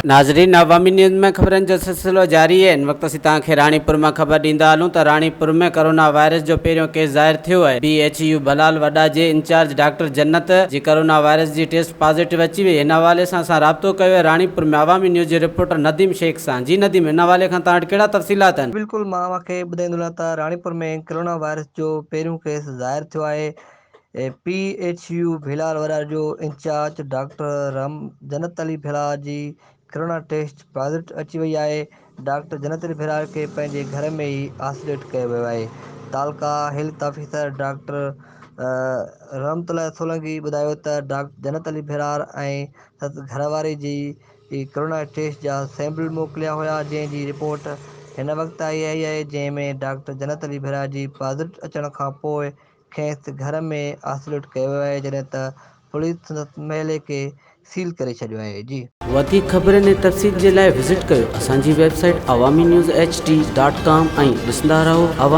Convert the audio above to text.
नाज़रीन, अवामी न्यूज़ में ख़बरनि जो सिलसिलो जारी है। इन वक्त असीं तव्हांखे राणीपुर में ख़बर ॾींदा हलूं त राणीपुर में कोरोना वायरस जो पहिरियों केस ज़ाहिर थियो है। BHU भलाल वॾा जे इंचार्ज डॉक्टर जन्नत जी कोरोना वायरस जी टेस्ट पॉजिटिव अची वई। इन हवाले सां असां राब्तो कयो है राणीपुर में अवामी न्यूज़ जे रिपोर्टर नदीम शेख सां। जी नदीम, इन हवाले खां तव्हां वटि कहिड़ा तफ़सीलात आहिनि? बिल्कुल मां तव्हांखे ॿुधाईंदो त राणीपुर में कोरोना वायरस जो पहिरियों केस ज़ाहिर थियो आहे। PHU भिलाल वॾा जो इंचार्ज डॉक्टर जन्नत अली भिलाल जी कोरोना टेस्ट पॉजिटिव अची वई आहे। डॉक्टर जन्नत अली भिलाल खे पंहिंजे घर में ई आइसोलेट कयो वियो आहे। तालका हेल्थ ऑफिसर डॉक्टर रहमतुल्लाह सोलंकी ॿुधायो त डॉक्टर जन्नत अली भिलाल ऐं घरवारी जी कोरोना टेस्ट जा सैंपल मोकिलिया हुआ, जंहिंजी रिपोर्ट हिन वक़्तु आई आहे, जंहिंमें डॉक्टर जन्नत अली भिलाल जी पॉजिटिव अचण खां पोइ खेसि घर में आइसोलेट कयो वियो आहे, जॾहिं त पुलिस महले खे सील करे छॾियो आहे। जी, वधीक ख़बरनि ऐं तफ़सील जे लाइ विज़िट कयो असांजी वेबसाइट awamiNewsHD.com ऐं ॾिसंदा रहो अवामी